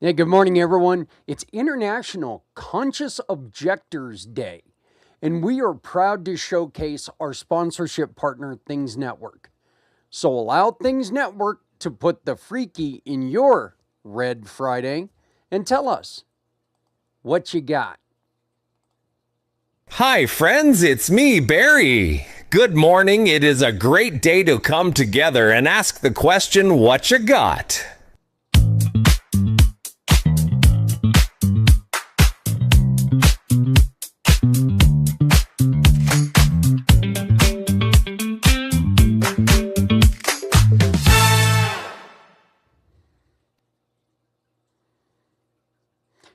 Hey, good morning, everyone. It's International Conscious Objectors Day, and we are proud to showcase our sponsorship partner, Things Network. So allow Things Network to put the freaky in your Red Friday and tell us what you got. Hi, friends, it's me, Barry. Good morning. It is a great day to come together and ask the question, Whatcha Got?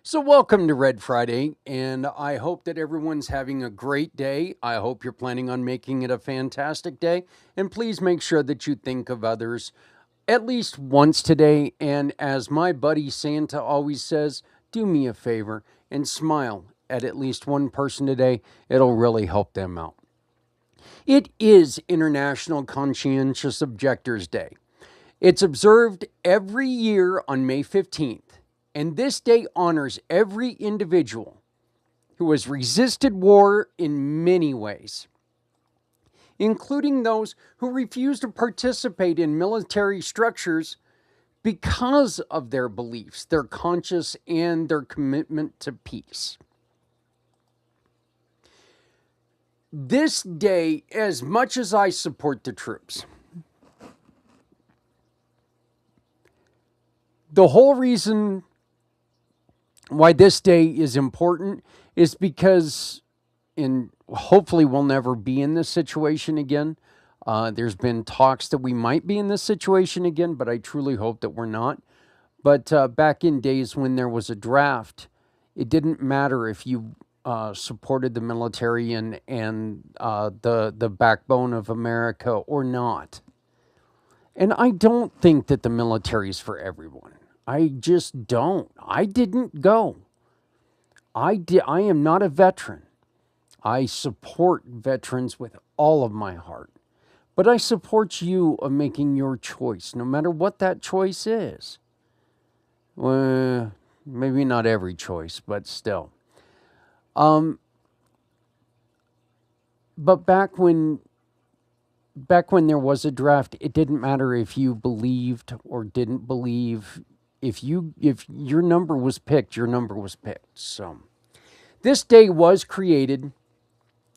So, welcome to Red Friday, and I hope that everyone's having a great day. I hope you're planning on making it a fantastic day, and please make sure that you think of others at least once today. And as my buddy Santa always says, do me a favor and smile at least one person today. It'll really help them out. It is International Conscientious Objectors Day. It's observed every year on May 15th, and this day honors every individual who has resisted war in many ways, including those who refuse to participate in military structures because of their beliefs, their conscience, and their commitment to peace. This day, as much as I support the troops, the whole reason why this day is important is because, and hopefully we'll never be in this situation again. There's been talks that we might be in this situation again, but I truly hope that we're not. But back in days when there was a draft, it didn't matter if you supported the military and the backbone of America or not. And I don't think that the military is for everyone. I just don't. I didn't go. I am not a veteran. I support veterans with all of my heart. But I support you of making your choice, no matter what that choice is. Well, maybe not every choice, but still. But back when there was a draft, it didn't matter if you believed or didn't believe. If your number was picked, your number was picked. So this day was created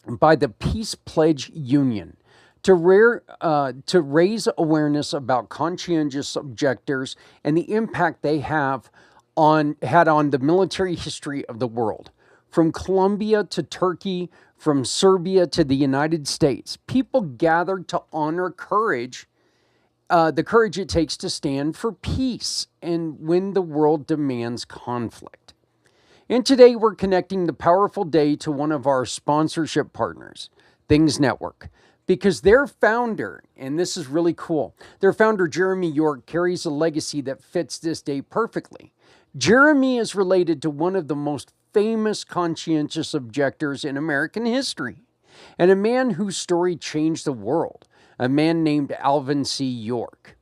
by the Peace Pledge Union to raise awareness about conscientious objectors and the impact they had on the military history of the world. From Colombia to Turkey, from Serbia to the United States, people gathered to honor courage, the courage it takes to stand for peace and when the world demands conflict. And today we're connecting the powerful day to one of our sponsorship partners, Things Network, because their founder, and this is really cool, their founder, Jeremy York, carries a legacy that fits this day perfectly. Jeremy is related to one of the most famous conscientious objectors in American history, and a man whose story changed the world, a man named Alvin C. York.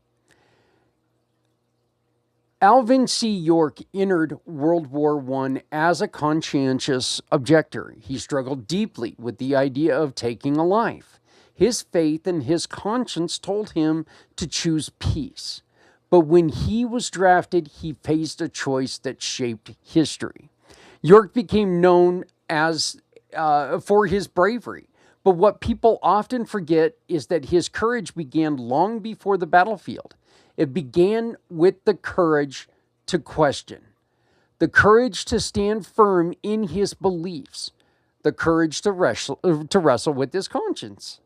Alvin C. York entered World War I as a conscientious objector. He struggled deeply with the idea of taking a life. His faith and his conscience told him to choose peace. But when he was drafted, he faced a choice that shaped history. York became known as for his bravery. But what people often forget is that his courage began long before the battlefield. It began with the courage to question, the courage to stand firm in his beliefs, the courage to wrestle with his conscience.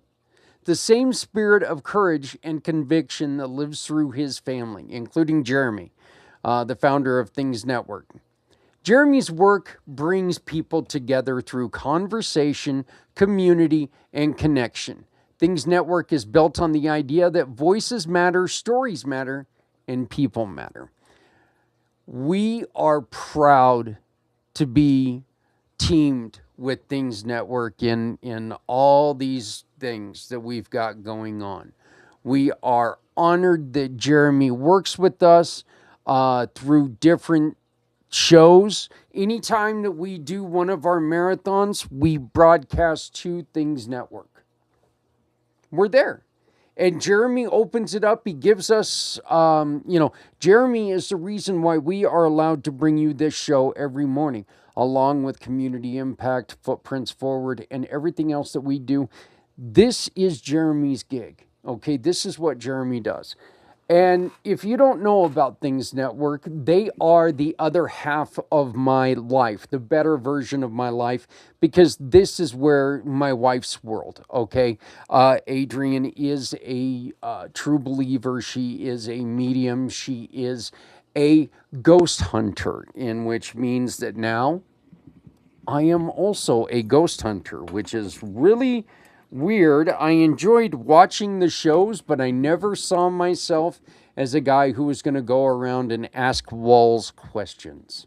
The same spirit of courage and conviction that lives through his family, including Jeremy, the founder of Things Network. Jeremy's work brings people together through conversation, community, and connection. Things Network is built on the idea that voices matter, stories matter, and people matter. We are proud to be teamed with Things Network in all these things that we've got going on. We are honored that Jeremy works with us through different shows, anytime that we do one of our marathons, we broadcast to Things Network. We're there. And Jeremy opens it up. He gives us, Jeremy is the reason why we are allowed to bring you this show every morning, along with Community Impact, Footprints Forward, and everything else that we do. This is Jeremy's gig. Okay, this is what Jeremy does. And if you don't know about Things Network, they are the other half of my life, the better version of my life, because this is where my wife's world, okay? Adrienne is a true believer. She is a medium. She is a ghost hunter, in which means that now I am also a ghost hunter, which is really weird. I enjoyed watching the shows, but I never saw myself as a guy who was going to go around and ask walls questions.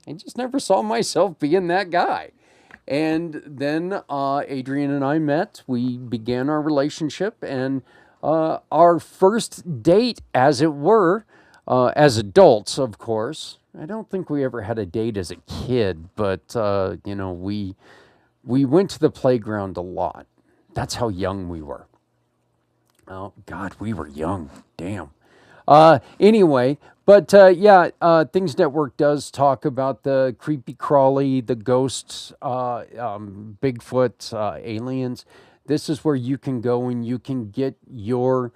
I just never saw myself being that guy. And then Adrienne and I met. We began our relationship, and our first date, as it were, as adults, of course. I don't think we ever had a date as a kid, but we went to the playground a lot. That's how young we were. Oh, God, we were young. Damn. Anyway, but Things Network does talk about the creepy crawly, the ghosts, Bigfoot, aliens. This is where you can go and you can get your,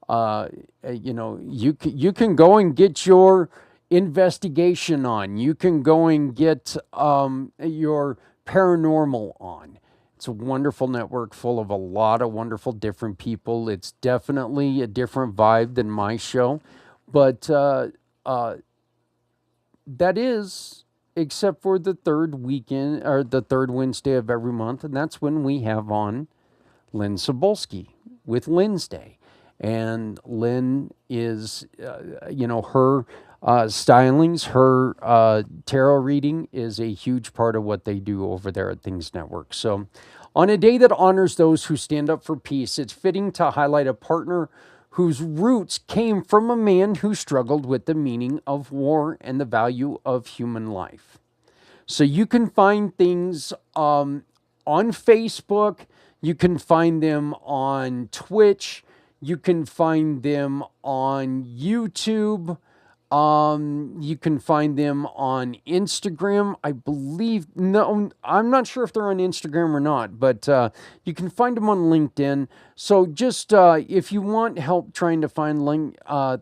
you can go and get your investigation on. You can go and get your paranormal on. It's a wonderful network full of a lot of wonderful different people. It's definitely a different vibe than my show. But that is, except for the third weekend or the third Wednesday of every month. And that's when we have on Lynn Sobolski with Lynn's Day. And Lynn is, her stylings, her tarot reading is a huge part of what they do over there at Things Network. So on a day that honors those who stand up for peace, it's fitting to highlight a partner whose roots came from a man who struggled with the meaning of war and the value of human life. So you can find things on Facebook, you can find them on Twitch, you can find them on YouTube. You can find them on Instagram, I believe. No, I'm not sure if they're on Instagram or not, but you can find them on LinkedIn. So just if you want help trying to find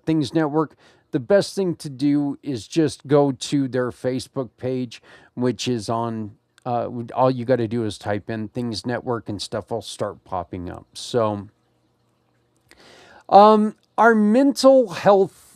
Things Network, the best thing to do is just go to their Facebook page, which is on, all you got to do is type in Things Network and stuff will start popping up. So our mental health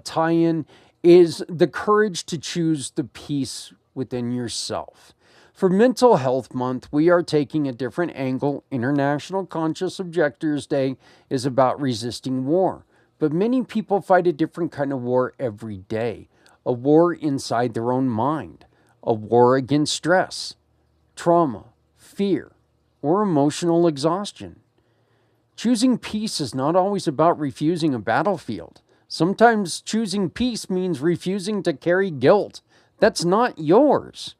tie-in is the courage to choose the peace within yourself. For Mental Health Month, we are taking a different angle. International Conscientious Objectors Day is about resisting war. But many people fight a different kind of war every day. A war inside their own mind. A war against stress, trauma, fear, or emotional exhaustion. Choosing peace is not always about refusing a battlefield. Sometimes choosing peace means refusing to carry guilt that's not yours.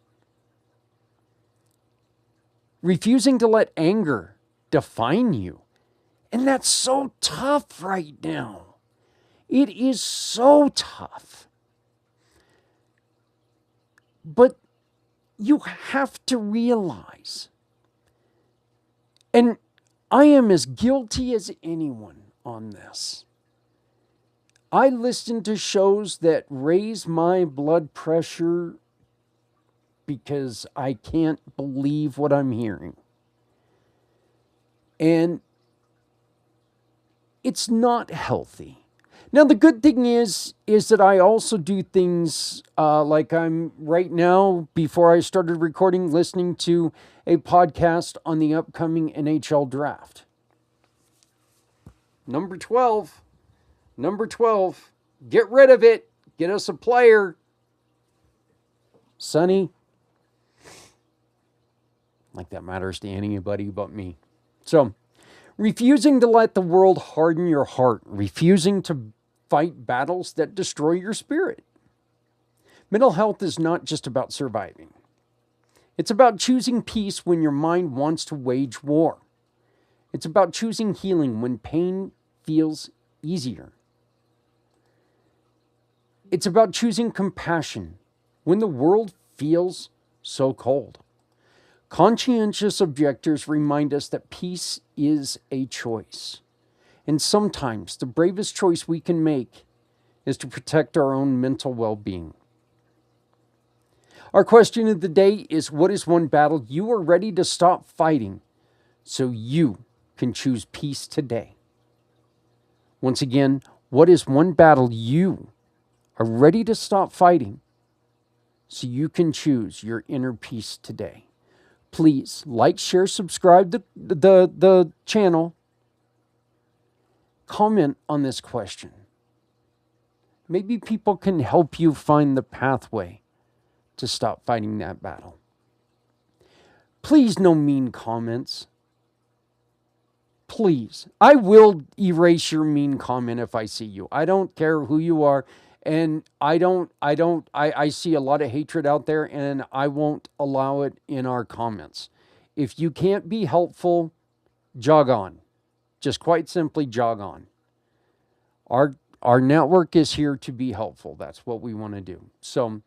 Refusing to let anger define you. And that's so tough right now. It is so tough. But you have to realize, and I am as guilty as anyone on this. I listen to shows that raise my blood pressure because I can't believe what I'm hearing. And it's not healthy. Now, the good thing is that I also do things like I'm right now, before I started recording, listening to a podcast on the upcoming NHL draft. Number 12. Get rid of it. Get us a player. Sonny. Like that matters to anybody but me. So, refusing to let the world harden your heart. Refusing to fight battles that destroy your spirit. Mental health is not just about surviving. It's about choosing peace when your mind wants to wage war. It's about choosing healing when pain feels easier. It's about choosing compassion when the world feels so cold. Conscientious objectors remind us that peace is a choice. And sometimes the bravest choice we can make is to protect our own mental well-being. Our question of the day is, what is one battle you are ready to stop fighting so you can choose peace today? Once again, what is one battle you are ready to stop fighting so you can choose your inner peace today? Please like, share, subscribe the channel. Comment on this question. Maybe people can help you find the pathway to stop fighting that battle. Please, no mean comments. Please. I will erase your mean comment if I see you. I don't care who you are. And I see a lot of hatred out there, and I won't allow it in our comments. If you can't be helpful, jog on. Just quite simply jog on. Our network is here to be helpful. That's what we want to do. So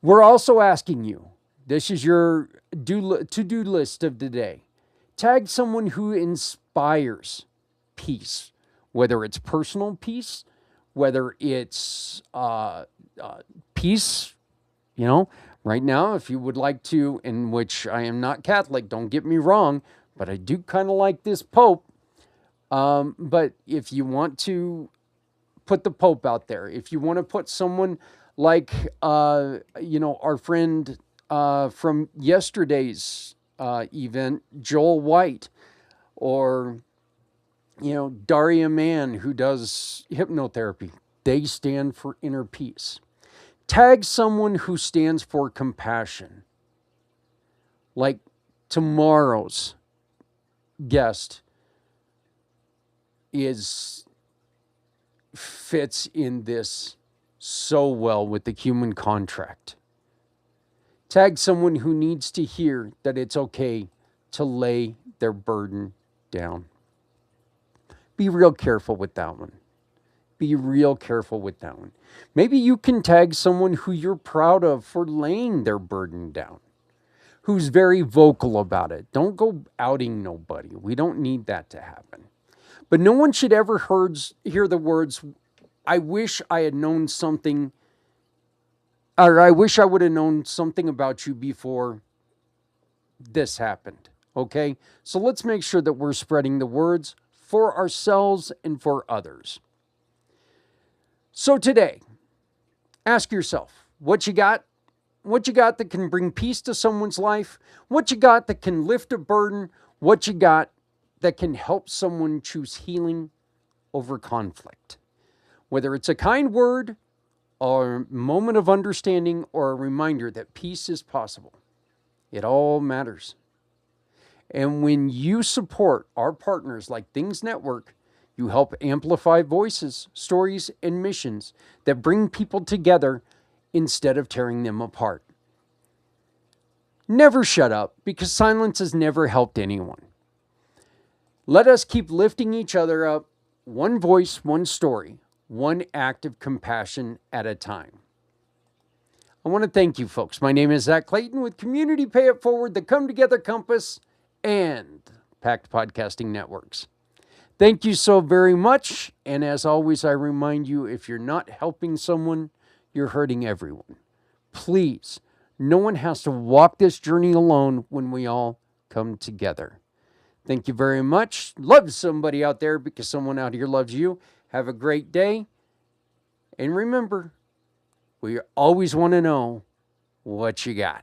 we're also asking you, this is your to-do list of the day. Tag someone who inspires peace, whether it's personal peace, whether it's peace, right now, if you would like to, in which I am not Catholic, don't get me wrong, but I do kind of like this Pope. But if you want to put the Pope out there, if you want to put someone like, our friend from yesterday's event, Joel White, or, Daria Mann, who does hypnotherapy, they stand for inner peace. Tag someone who stands for compassion. Like tomorrow's guest fits in this so well with the human contract. Tag someone who needs to hear that it's okay to lay their burden down. Be real careful with that one. Be real careful with that one. Maybe you can tag someone who you're proud of for laying their burden down, who's very vocal about it. Don't go outing nobody. We don't need that to happen. But no one should ever hear the words, I wish I had known something, or I wish I would have known something about you before this happened. Okay? So let's make sure that we're spreading the words for ourselves and for others. So today, ask yourself, what you got? What you got that can bring peace to someone's life? What you got that can lift a burden? What you got that can help someone choose healing over conflict? Whether it's a kind word or a moment of understanding or a reminder that peace is possible, it all matters. And when you support our partners like Things Network, you help amplify voices, stories, and missions that bring people together instead of tearing them apart. Never shut up, because silence has never helped anyone. Let us keep lifting each other up, one voice, one story, one act of compassion at a time. I want to thank you, folks. My name is Zach Clayton with Community Pay It Forward, the Come Together Compass, and Pact Podcasting Networks. Thank you so very much. And as always, I remind you, if you're not helping someone, you're hurting everyone. Please, no one has to walk this journey alone when we all come together. Thank you very much. Love somebody out there because someone out here loves you. Have a great day. And remember, we always want to know what you got.